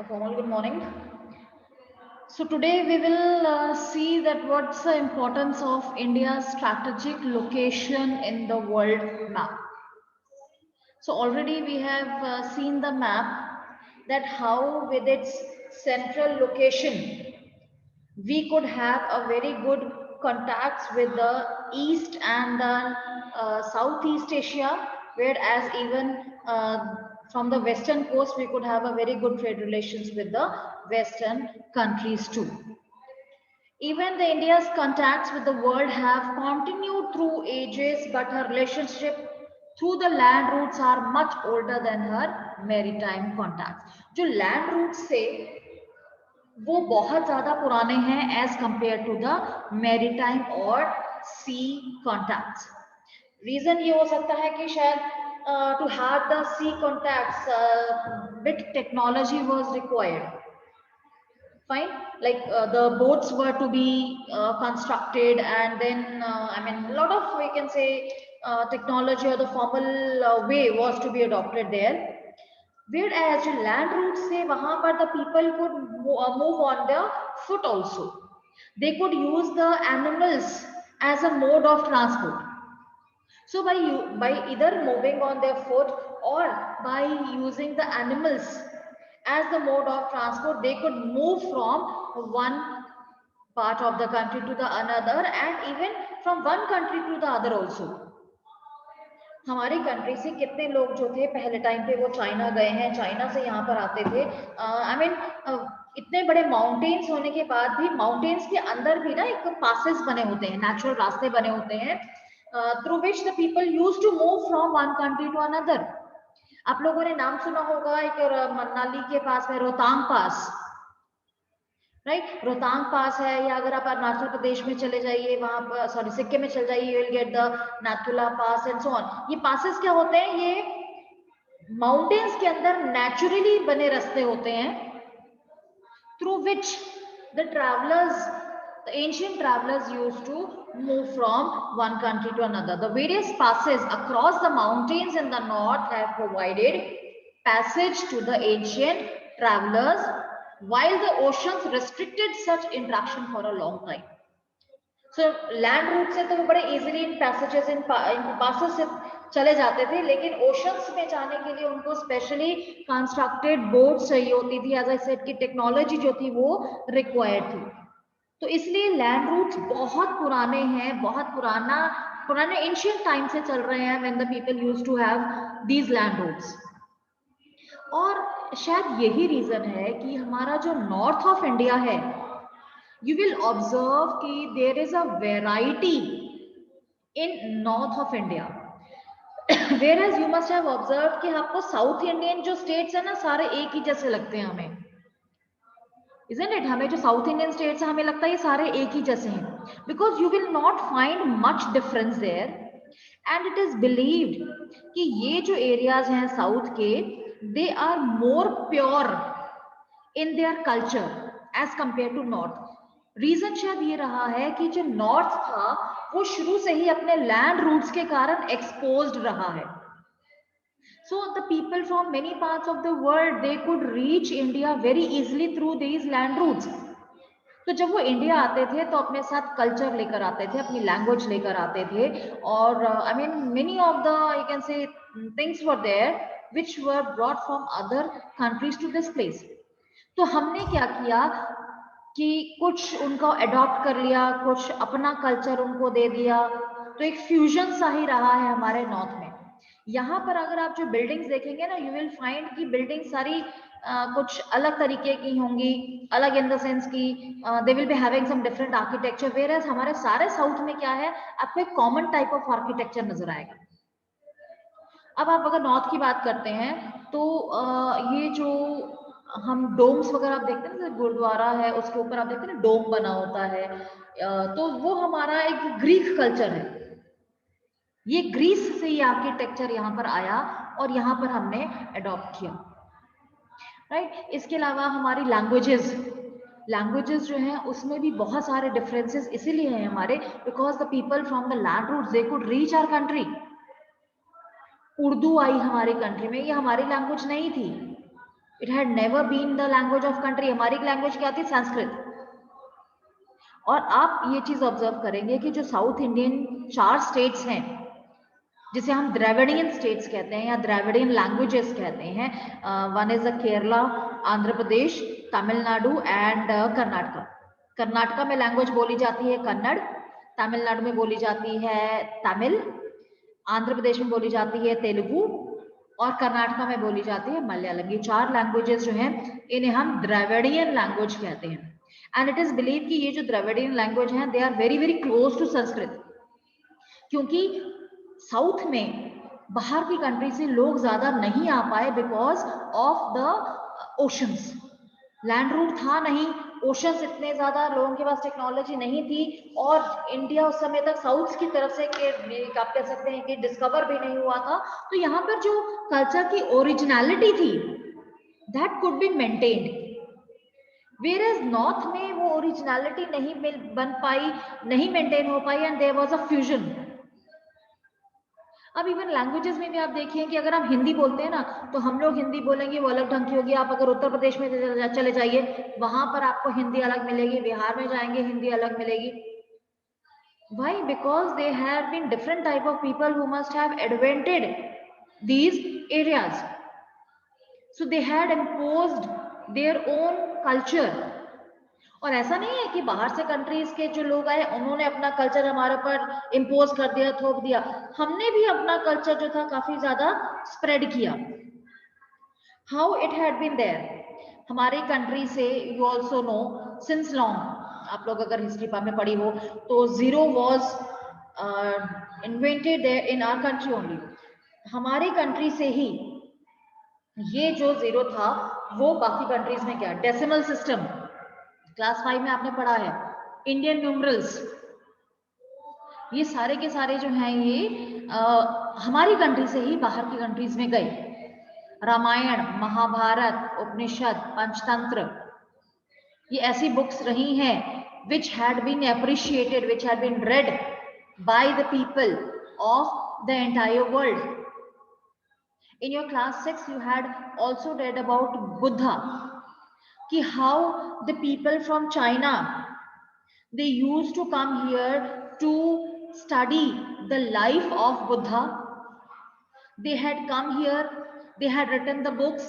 A formal good morning. So today we will see that what's the importance of India's strategic location in the world map. So already we have seen the map, that how with its central location we could have a very good contacts with the East and the Southeast Asia, whereas even from the western coast we could have a very good trade relations with the western countries too. Even the India's contacts with the world have continued through ages, but her relationship through the land routes are much older than her maritime contacts. जो land routes से वो बहुत ज्यादा पुराने हैं as compare to the maritime और sea contacts. Reason ये हो सकता है कि शायद to have the sea contacts bit technology was required. Fine, like the boats were to be constructed, and then I mean a lot of, we can say, technology or the formal way was to be adopted there. Whereas जो land routes थे वहां पर the people could move on their foot also. They could use the animals as a mode of transport. So by either moving on their foot or by using the animals as the mode of transport, they could move from one part of the country to the another, and even from one country to the other also. हमारी country से कितने लोग जो थे पहले time पे वो China गए हैं, चाइना से यहाँ पर आते थे. आई मीन इतने बड़े माउंटेन्स होने के बाद भी माउंटेन्स के अंदर भी ना एक पासेस बने होते हैं, नेचुरल रास्ते बने होते हैं through which the people use to move from one country to another. आप लोगों ने नाम सुना होगा एक मनाली के पास में रोहतांग पास, राइट. रोहतांग पास है, या अगर आप अरुणाचल प्रदेश में चले जाइए, वहां पर सॉरी सिक्किम में चले जाइए, you will get the Nathula pass and so on. ये पासेस क्या होते हैं? ये माउंटेन्स के अंदर नेचुरली बने रास्ते होते हैं through which the travellers, the ancient travellers used to move from one country to another. The various passes across the mountains in the north have provided passage to the ancient travelers, while the oceans restricted such interaction for a long time. So land route से तो वो बड़े easily in passages in passes से चले जाते थे, लेकिन oceans में जाने के लिए उनको specially constructed boats चाहिए होती थी. As I said कि technology जो थी वो required थी. तो इसलिए लैंड रूट्स बहुत पुराने हैं, बहुत पुराने एंशिएंट टाइम से चल रहे हैं when the people used to have these land routes. और शायद यही रीजन है कि हमारा जो नॉर्थ ऑफ इंडिया है, यू विल ऑब्जर्व कि there is a variety in north of India. Where you must have observe कि आपको साउथ इंडियन जो स्टेट्स है ना, सारे एक ही जैसे लगते हैं हमें, isn't it? हमें जो साउथ इंडियन स्टेट्स है हमें लगता है ये सारे एक ही जैसे हैं, because you will not find much difference there. And it is believed कि ये जो एरियाज हैं साउथ के, they are more pure in their culture as compare to north. Reason शायद ये रहा है कि जो नॉर्थ था वो शुरू से ही अपने लैंड रूट्स के कारण एक्सपोज्ड रहा है. So the people from many parts of the world, they could reach India very easily through these land routes. तो जब वो इंडिया आते थे तो अपने साथ कल्चर लेकर आते थे, अपनी लैंग्वेज लेकर आते थे, और I mean many of the you can say things were there which were brought from other countries to this place. तो हमने क्या किया कि कुछ उनको अडॉप्ट कर लिया, कुछ अपना कल्चर उनको दे दिया, तो एक फ्यूजन सा ही रहा है हमारे नॉर्थ में. यहाँ पर अगर आप जो बिल्डिंग्स देखेंगे ना, यू विल फाइंड कि बिल्डिंग सारी कुछ अलग तरीके की होंगी, अलग इन द सेंस की they will be having some different architecture. Whereas हमारे सारे साउथ में क्या है, आपको एक कॉमन टाइप ऑफ आर्किटेक्चर नजर आएगा. अब आप अगर नॉर्थ की बात करते हैं तो ये जो हम डोम्स वगैरह आप देखते हैं ना, गुरुद्वारा है उसके ऊपर आप देखते हैं ना डोम बना होता है, तो वो हमारा एक ग्रीक कल्चर है. ये ग्रीस से ये आर्किटेक्चर यहाँ पर आया और यहाँ पर हमने अडॉप्ट किया, राइट. इसके अलावा हमारी लैंग्वेजेस जो हैं उसमें भी बहुत सारे डिफरेंसेस इसीलिए हैं हमारे, because the people from the land routes they could reach our country. Urdu आई हमारी कंट्री में, ये हमारी लैंग्वेज नहीं थी. It had never been the language of country. हमारी लैंग्वेज क्या थी? संस्कृत। और आप ये चीज ऑब्जर्व करेंगे कि जो साउथ इंडियन 4 स्टेट्स हैं, जिसे हम द्रविडियन स्टेट्स कहते हैं या द्रविडियन लैंग्वेजेस कहते हैं, one is Kerala, Andhra Pradesh, Tamil Nadu and Karnataka. Karnataka में लैंग्वेज बोली जाती है कन्नड़, तमिलनाडु में बोली जाती है तमिल, आंध्र प्रदेश में बोली जाती है तेलुगु और कर्नाटका में बोली जाती है मलयालम। ये 4 लैंग्वेजेस जो हैं इन्हें हम द्रविडियन लैंग्वेज कहते हैं। एंड इट इज बिलीव कि ये जो द्रविडियन लैंग्वेज हैं they are very very close to Sanskrit, क्योंकि साउथ में बाहर की कंट्री से लोग ज्यादा नहीं आ पाए because of the oceans. Land route था नहीं, ओशंस इतने ज्यादा, लोगों के पास टेक्नोलॉजी नहीं थी, और इंडिया उस समय तक साउथ की तरफ से आप कह सकते हैं कि डिस्कवर भी नहीं हुआ था। तो यहाँ पर जो कल्चर की ओरिजिनलिटी थी that could be maintained, where north में वो ओरिजिनलिटी नहीं बन पाई, नहीं मेंटेन हो पाई, and there was a fusion. अब इवन लैंग्वेजेस में भी आप देखिए कि अगर हम हिंदी बोलते हैं ना तो हम लोग हिंदी बोलेंगे वो अलग ढंग की होगी। आप अगर उत्तर प्रदेश में चले जाइए वहां पर आपको हिंदी अलग मिलेगी, बिहार में जाएंगे हिंदी अलग मिलेगी। Why? Because they have been different type of people who must have invented these areas. So they had imposed their own culture. और ऐसा नहीं है कि बाहर से कंट्रीज के जो लोग आए उन्होंने अपना कल्चर हमारे पर इम्पोज कर दिया, थोप दिया। हमने भी अपना कल्चर जो था काफी ज्यादा स्प्रेड किया। How it had been there हमारी कंट्री से, you also know since long, आप लोग अगर हिस्ट्री में पढ़ी हो तो zero was invented there in our country only. हमारी कंट्री से ही ये जो जीरो था वो बाकी कंट्रीज में क्या, डेसिमल सिस्टम, क्लास 5 में आपने पढ़ा है, इंडियन न्यूमरल्स, ये सारे के सारे जो हैं ये हमारी कंट्री से ही बाहर की कंट्रीज में गए। रामायण, महाभारत, उपनिषद, पंचतंत्र, ये ऐसी बुक्स रही हैं which had been appreciated, which had been read by the people of the entire world. In your class 6 you had also read about Buddha, कि how the people from China, they used to come here to study the life of Buddha. They had come here, they had written the books,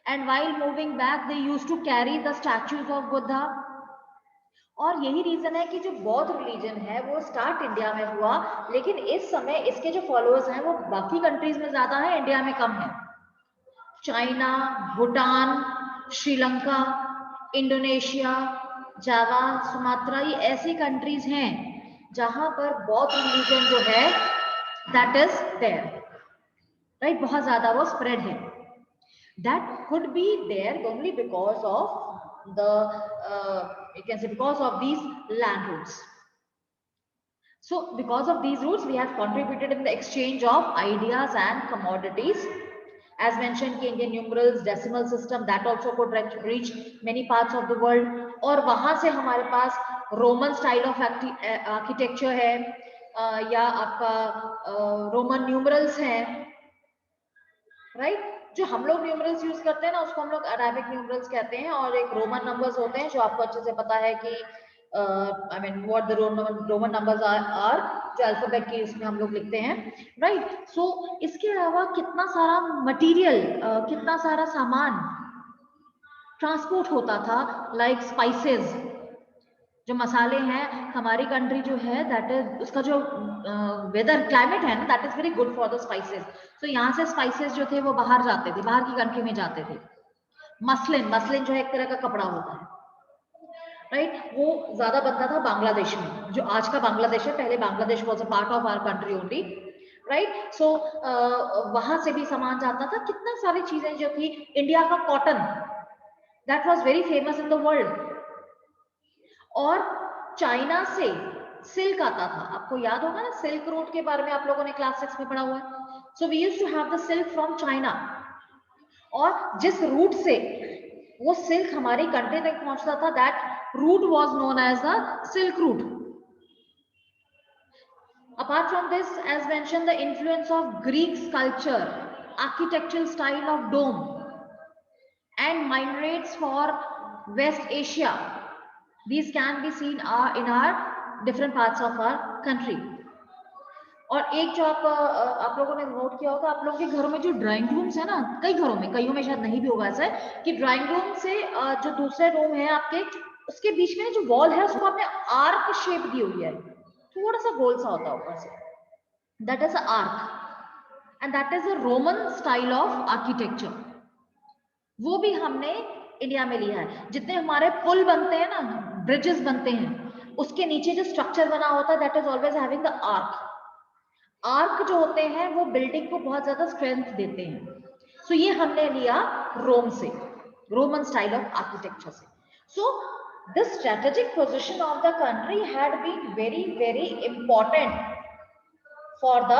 and while moving back they used to carry the statues of Buddha. और यही reason है कि जो बौद्ध religion है वो start India में हुआ, लेकिन इस समय इसके जो फॉलोअर्स हैं वो बाकी कंट्रीज में ज्यादा है, इंडिया में कम है। चाइना, भूटान, श्रीलंका, इंडोनेशिया, जावा, सुमात्रा, ये ऐसी कंट्रीज हैं जहां पर बौद्ध रिलीजन जो है दैट इज देयर, राइट, बहुत ज्यादा वो स्प्रेड है। That could be there only because of the you can say because of these land routes. So because of these routes we have contributed in the exchange of ideas and commodities. As mentioned कि Indian numerals, decimal system, that also could reach many parts of the world. और वहां से हमारे पास Roman style of architecture है, या आपका Roman numerals हैं, right. जो हम लोग न्यूमरल्स यूज करते हैं ना उसको हम लोग अरेबिक न्यूमरल्स कहते हैं, और एक रोमन नंबर्स होते हैं जो आपको अच्छे से पता है कि I mean what the Roman numbers are, जो अल्फाबेट की इसमें हम लोग लिखते हैं, राइट। सो इसके अलावा कितना सारा मटेरियल, कितना सारा सामान ट्रांसपोर्ट होता था, लाइक स्पाइसेस, जो मसाले हैं। हमारी कंट्री जो है दैट इज, उसका जो वेदर क्लाइमेट है ना that is very good for the spices. तो यहाँ से स्पाइसेस जो थे वो बाहर जाते थे, बाहर की कंट्री में जाते थे। मसलिन, मसलिन जो है एक तरह का कपड़ा होता है, राइट, वो ज्यादा बनता था बांग्लादेश में, जो आज का बांग्लादेश है, पहले Bangladesh was a part of our country only, right. So वहां से भी सामान जाता था। कितना सारी चीजें जो थी, इंडिया का cotton that was very famous in the world. और चाइना से सिल्क आता था, आपको याद होगा ना सिल्क रूट के बारे में आप लोगों ने क्लास 6 में पढ़ा हुआ है। So we used to have the silk from China, और जिस रूट से वो सिल्क हमारी कंट्री तक पहुंचता था that route was known as the silk route. Apart from this, as mention, the influence of Greek sculpture, architectural style of dome, and migrates for West Asia. These can be seen in our different parts of our country. और एक जो आप लोगों ने note किया होगा, आप लोगों के घरों में जो ड्राइंग रूम्स है ना, कई घरों में, कईयों में शायद नहीं भी होगा ऐसा, कि ड्राइंग रूम से जो दूसरे रूम है आपके, उसके बीच में जो वॉल है उसको आपने आर्क शेप दी हुई है, थोड़ा सा गोल सा होता है ऊपर से, that is a arc, and that is a Roman style of architecture. वो भी हमने इंडिया में लिया है. जितने हमारे पुल बनते हैं ना, ब्रिजेस बनते हैं, उसके नीचे जो स्ट्रक्चर बना होता है, that is always having the arc. Arc जो होते हैं वो बिल्डिंग को बहुत ज्यादा स्ट्रेंथ देते हैं. सो ये हमने लिया रोम से, रोमन स्टाइल ऑफ आर्किटेक्चर से. सो this strategic position of the country had been very, very important for the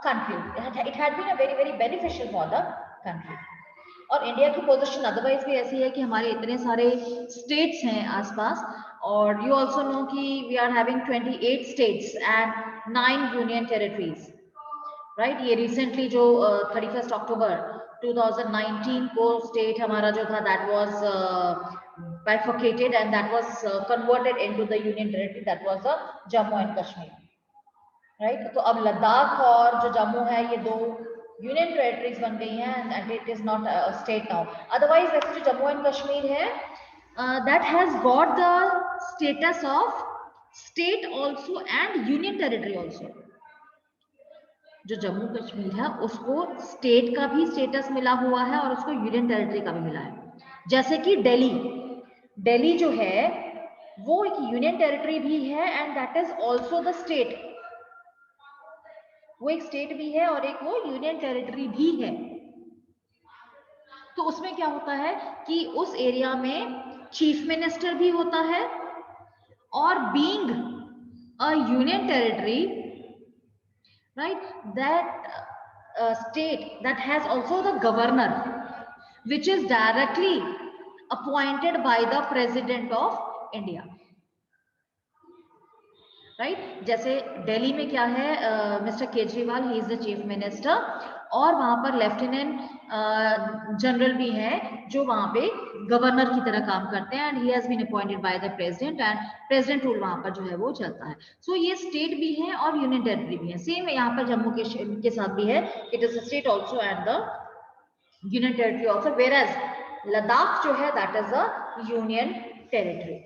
country. It had been a very, very beneficial for the country. और इंडिया की पोजीशन अदरवाइज भी ऐसी है कि हमारे इतने सारे स्टेट्स हैं आसपास, और यू आल्सो नो कि we are having 28 states and 9 union territories, right. ये रिसेंटली जो 31 अक्टूबर 2019 को स्टेट हमारा जो था, that was bifurcated and that was converted into the union territory, that was the Jammu and Kashmir, right. तो अब लद्दाख और जो जम्मू है ये दो यूनियन टेरिटरीज बन गई हैं, and it is not state now. Otherwise वैसे जो जम्मू एंड कश्मीर है, that has got the status of state also and union territory also. जो जम्मू कश्मीर है उसको स्टेट का भी स्टेटस मिला हुआ है और उसको यूनियन टेरिटरी का भी मिला है. जैसे कि दिल्ली जो है वो एक यूनियन टेरिटरी भी है and that is also the state. वो एक स्टेट भी है और एक वो यूनियन टेरिटरी भी है. तो उसमें क्या होता है कि उस एरिया में चीफ मिनिस्टर भी होता है, और being a union territory, right, that state that has also the governor which is directly appointed by the president of India, right. जैसे दिल्ली में क्या है, mister Kejriwal, he is the chief minister, और वहां पर लेफ्टिनेंट जनरल भी हैं जो वहां पे गवर्नर की तरह काम करते हैं, and he has been appointed by the president, and president rule वहां पर जो है वो चलता है. सो ये स्टेट भी है और यूनियन टेरिटरी भी है. सेम यहाँ पर जम्मू के साथ भी है, it is a state also and the union territory also, whereas Ladakh जो है that is a union territory,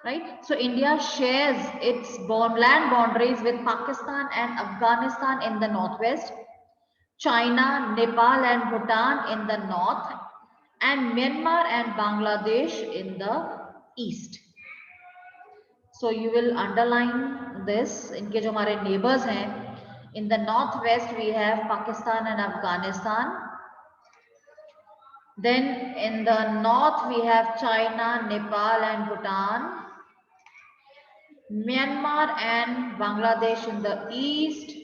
right. So India shares its land boundaries with Pakistan and Afghanistan in the northwest, China, Nepal and Bhutan in the north, and Myanmar and Bangladesh in the east. So you will underline this. इनके जो हमारे neighbors हैं, in the northwest we have Pakistan and Afghanistan. Then in the north we have China, Nepal and Bhutan, Myanmar and Bangladesh in the east.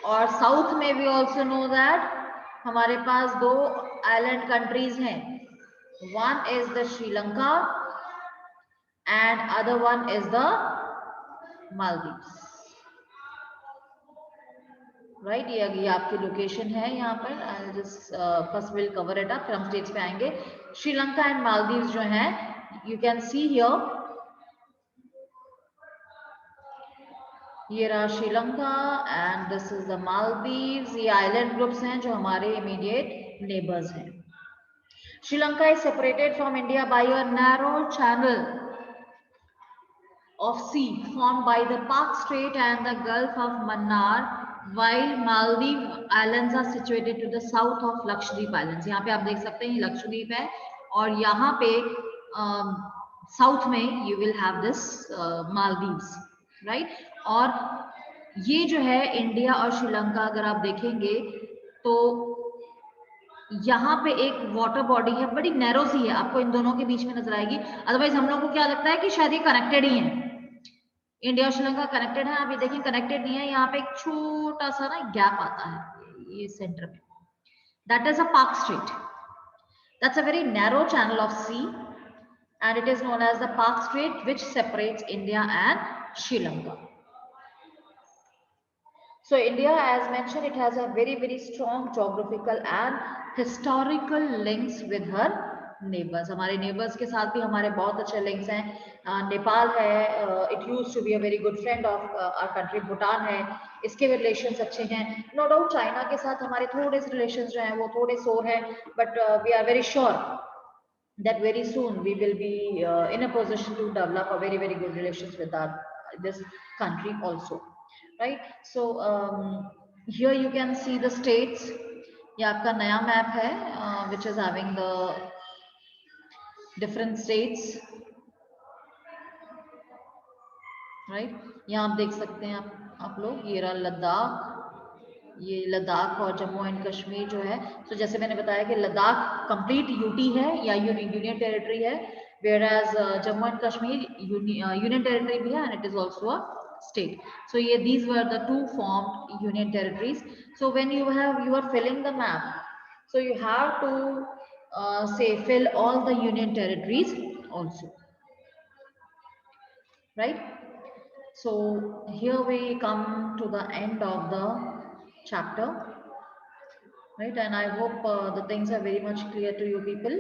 और south में भी also know that हमारे पास दो island countries हैं, one is the Sri Lanka and other one is the Maldives, right. ये आपकी location है यहाँ पर. I just first will cover it up, फिर हम स्टेट्स पे आएंगे. श्रीलंका एंड मालदीव्स जो है, यू कैन सी हियर, ये रहा Sri Lanka and this is the Maldives. ये आइलैंड ग्रुप्स हैं जो हमारे इमीडिएट नेबर्स हैं. Sri Lanka is separated from India by a narrow channel of sea formed by the Park Strait and the Gulf of Mannar, while Maldives Islands are situated to the south of Lakshadweep Islands. यहाँ पे आप देख सकते हैं लक्षद्वीप है, और यहाँ पे साउथ में you will have this Maldives, right. और ये जो है इंडिया और श्रीलंका अगर आप देखेंगे तो यहाँ पे एक वाटर बॉडी है, बड़ी नैरो सी है, आपको इन दोनों के बीच में नजर आएगी. अदरवाइज हम लोग को क्या लगता है कि शायद ये कनेक्टेड ही है, इंडिया और श्रीलंका कनेक्टेड है. आप ये देखें कनेक्टेड नहीं है, यहाँ पे एक छोटा सा ना गैप आता है ये सेंटर में, that is a Palk Strait. That's a very narrow channel of sea and it is known as the Palk Strait which separates India and Sri Lanka. So India, as mentioned, it has a very strong geographical and historical links with her neighbors. हमारे neighbors के साथ भी हमारे बहुत अच्छे links हैं. नेपाल है, it used to be a very good friend of our country. Bhutan है, इसके relations अच्छे हैं. No doubt चाइना के साथ हमारे थोड़े से relations जो हैं वो थोड़े sore हैं, but we are very sure that very soon we will be in a position to develop a very good relations with this country also, right? So here you can see the states. ये आपका नया map है which is having the different states, right? यहाँ आप देख सकते हैं आप लोग, ये रहा लद्दाख, ये लद्दाख और जम्मू एंड कश्मीर जो है. तो जैसे मैंने बताया कि लद्दाख कंप्लीट यूटी है या यूनियन टेरिटरी है, whereas Jammu and Kashmir union territory भी है and it is also a state. So yeah, these were the two formed union territories. So when you are filling the map, so you have to say fill all the union territories also, right? So here we come to the end of the chapter, right? And I hope the things are very much clear to you people.